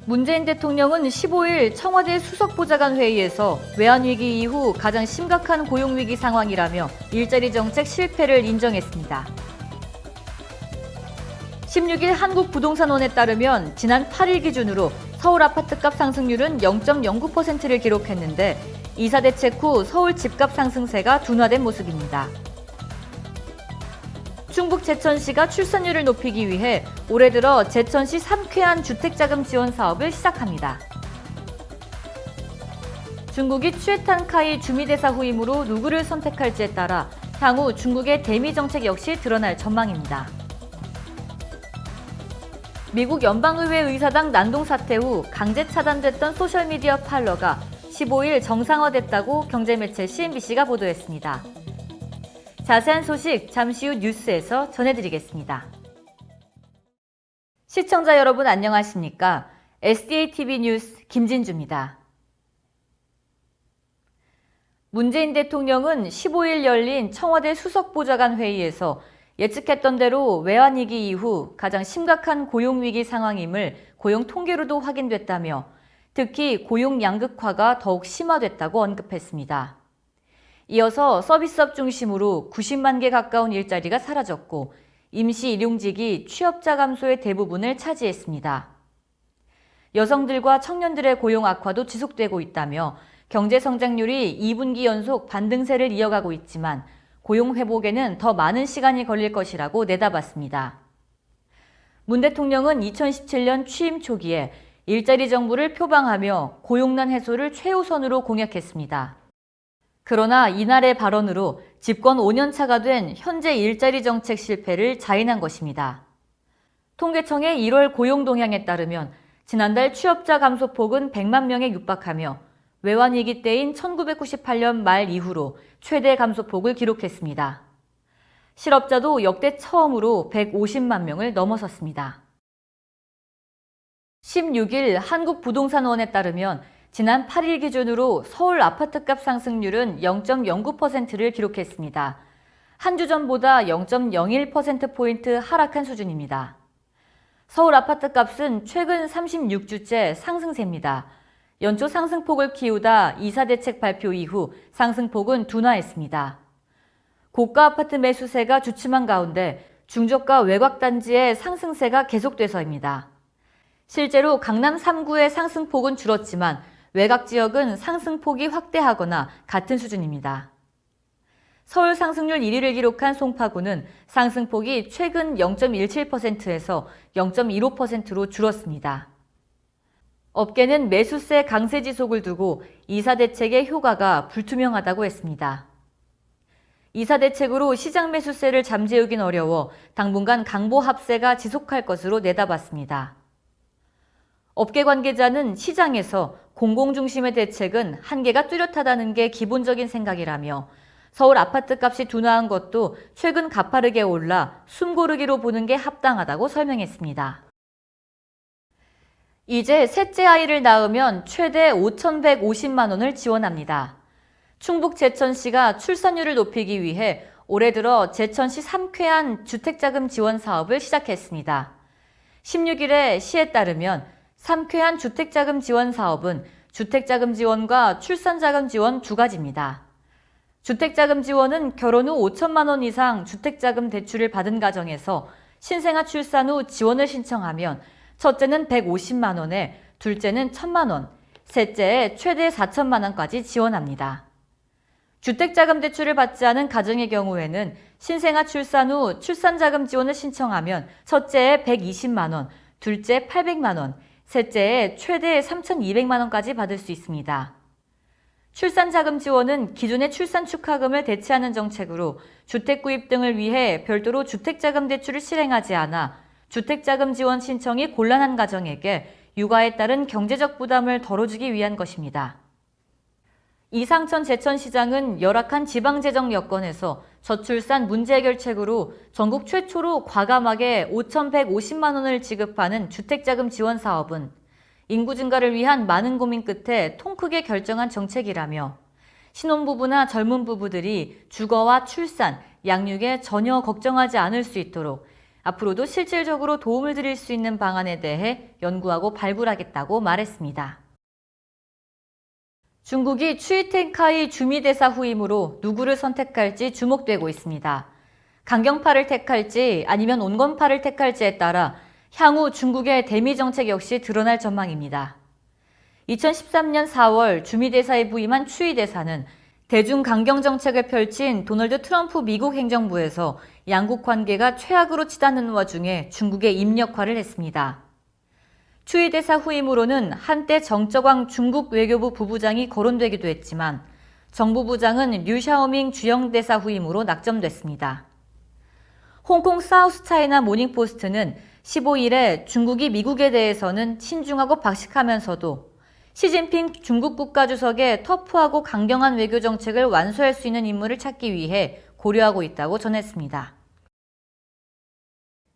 문재인 대통령은 15일 청와대 수석보좌관 회의에서 외환위기 이후 가장 심각한 고용위기 상황이라며 일자리 정책 실패를 인정했습니다. 16일 한국부동산원에 따르면 지난 8일 기준으로 서울 아파트값 상승률은 0.09%를 기록했는데 이사 대책 후 서울 집값 상승세가 둔화된 모습입니다. 충북 제천시가 출산율을 높이기 위해 올해 들어 제천시 3쾌한 주택자금 지원 사업을 시작합니다. 중국이 취해탄카이 주미대사 후임으로 누구를 선택할지에 따라 향후 중국의 대미 정책 역시 드러날 전망입니다. 미국 연방의회 의사당 난동 사태 후 강제 차단됐던 소셜미디어 팔로가 15일 정상화됐다고 경제매체 CNBC가 보도했습니다. 자세한 소식 잠시 후 뉴스에서 전해드리겠습니다. 시청자 여러분 안녕하십니까? SDATV 뉴스 김진주입니다. 문재인 대통령은 15일 열린 청와대 수석보좌관 회의에서 예측했던 대로 외환위기 이후 가장 심각한 고용위기 상황임을 고용 통계로도 확인됐다며 특히 고용 양극화가 더욱 심화됐다고 언급했습니다. 이어서 서비스업 중심으로 90만 개 가까운 일자리가 사라졌고 임시 일용직이 취업자 감소의 대부분을 차지했습니다. 여성들과 청년들의 고용 악화도 지속되고 있다며 경제 성장률이 2분기 연속 반등세를 이어가고 있지만 고용 회복에는 더 많은 시간이 걸릴 것이라고 내다봤습니다. 문 대통령은 2017년 취임 초기에 일자리 정부를 표방하며 고용난 해소를 최우선으로 공약했습니다. 그러나 이날의 발언으로 집권 5년차가 된 현재 일자리 정책 실패를 자인한 것입니다. 통계청의 1월 고용 동향에 따르면 지난달 취업자 감소폭은 100만 명에 육박하며 외환위기 때인 1998년 말 이후로 최대 감소폭을 기록했습니다. 실업자도 역대 처음으로 150만 명을 넘어섰습니다. 16일 한국부동산원에 따르면 지난 8일 기준으로 서울 아파트값 상승률은 0.09%를 기록했습니다. 한 주 전보다 0.01%포인트 하락한 수준입니다. 서울 아파트값은 최근 36주째 상승세입니다. 연초 상승폭을 키우다 이사 대책 발표 이후 상승폭은 둔화했습니다. 고가 아파트 매수세가 주춤한 가운데 중저가 외곽단지의 상승세가 계속돼서입니다. 실제로 강남 3구의 상승폭은 줄었지만 외곽 지역은 상승폭이 확대하거나 같은 수준입니다. 서울 상승률 1위를 기록한 송파구는 상승폭이 최근 0.17%에서 0.15%로 줄었습니다. 업계는 매수세 강세 지속을 두고 이사 대책의 효과가 불투명하다고 했습니다. 이사 대책으로 시장 매수세를 잠재우긴 어려워 당분간 강보 합세가 지속할 것으로 내다봤습니다. 업계 관계자는 시장에서 공공 중심의 대책은 한계가 뚜렷하다는 게 기본적인 생각이라며 서울 아파트값이 둔화한 것도 최근 가파르게 올라 숨고르기로 보는 게 합당하다고 설명했습니다. 이제 셋째 아이를 낳으면 최대 5,150만 원을 지원합니다. 충북 제천시가 출산율을 높이기 위해 올해 들어 제천시 3쾌한 주택자금 지원 사업을 시작했습니다. 16일에 시에 따르면 3쾌한 주택자금 지원 사업은 주택자금 지원과 출산자금 지원 두 가지입니다. 주택자금 지원은 결혼 후 5천만 원 이상 주택자금 대출을 받은 가정에서 신생아 출산 후 지원을 신청하면 첫째는 150만 원에 둘째는 1,000만 원, 셋째에 최대 4천만 원까지 지원합니다. 주택자금 대출을 받지 않은 가정의 경우에는 신생아 출산 후 출산자금 지원을 신청하면 첫째에 120만 원, 둘째 800만 원, 셋째에 최대 3,200만 원까지 받을 수 있습니다. 출산자금 지원은 기존의 출산 축하금을 대체하는 정책으로 주택 구입 등을 위해 별도로 주택자금 대출을 실행하지 않아 주택자금 지원 신청이 곤란한 가정에게 육아에 따른 경제적 부담을 덜어주기 위한 것입니다. 이상천 제천시장은 열악한 지방재정 여건에서 저출산 문제 해결책으로 전국 최초로 과감하게 5,150만 원을 지급하는 주택자금 지원 사업은 인구 증가를 위한 많은 고민 끝에 통 크게 결정한 정책이라며 신혼부부나 젊은 부부들이 주거와 출산, 양육에 전혀 걱정하지 않을 수 있도록 앞으로도 실질적으로 도움을 드릴 수 있는 방안에 대해 연구하고 발굴하겠다고 말했습니다. 중국이 추이텐카이 주미대사 후임으로 누구를 선택할지 주목되고 있습니다. 강경파를 택할지 아니면 온건파를 택할지에 따라 향후 중국의 대미 정책 역시 드러날 전망입니다. 2013년 4월 주미대사에 부임한 추이대사는 대중 강경 정책을 펼친 도널드 트럼프 미국 행정부에서 양국 관계가 최악으로 치닫는 와중에 중국에 입력화를 했습니다. 추이대사 후임으로는 한때 정쩌광 중국 외교부 부부장이 거론되기도 했지만 정부 부장은 류샤오밍 주영대사 후임으로 낙점됐습니다. 홍콩 사우스차이나 모닝포스트는 15일에 중국이 미국에 대해서는 신중하고 박식하면서도 시진핑 중국 국가주석의 터프하고 강경한 외교 정책을 완수할 수 있는 인물을 찾기 위해 고려하고 있다고 전했습니다.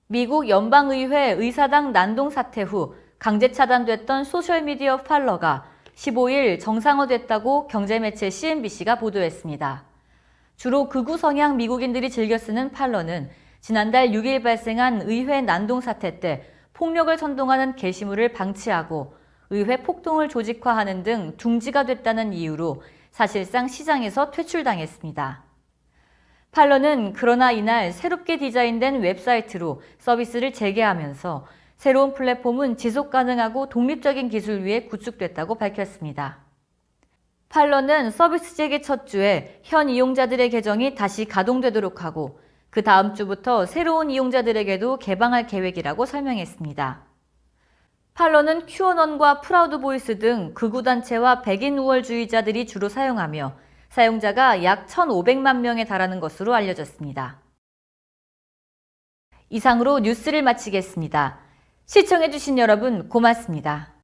미국 연방의회 의사당 난동 사태 후 강제 차단됐던 소셜미디어 팔러가 15일 정상화됐다고 경제매체 CNBC가 보도했습니다. 주로 극우 성향 미국인들이 즐겨 쓰는 팔러는 지난달 6일 발생한 의회 난동 사태 때 폭력을 선동하는 게시물을 방치하고 의회 폭동을 조직화하는 등 둥지가 됐다는 이유로 사실상 시장에서 퇴출당했습니다. 팔러는 그러나 이날 새롭게 디자인된 웹사이트로 서비스를 재개하면서 새로운 플랫폼은 지속 가능하고 독립적인 기술 위에 구축됐다고 밝혔습니다. 팔러는 서비스 재개 첫 주에 현 이용자들의 계정이 다시 가동되도록 하고 그 다음 주부터 새로운 이용자들에게도 개방할 계획이라고 설명했습니다. 팔러는 큐어넌과 프라우드 보이스 등 극우단체와 백인 우월주의자들이 주로 사용하며 사용자가 약 1,500만 명에 달하는 것으로 알려졌습니다. 이상으로 뉴스를 마치겠습니다. 시청해주신 여러분 고맙습니다.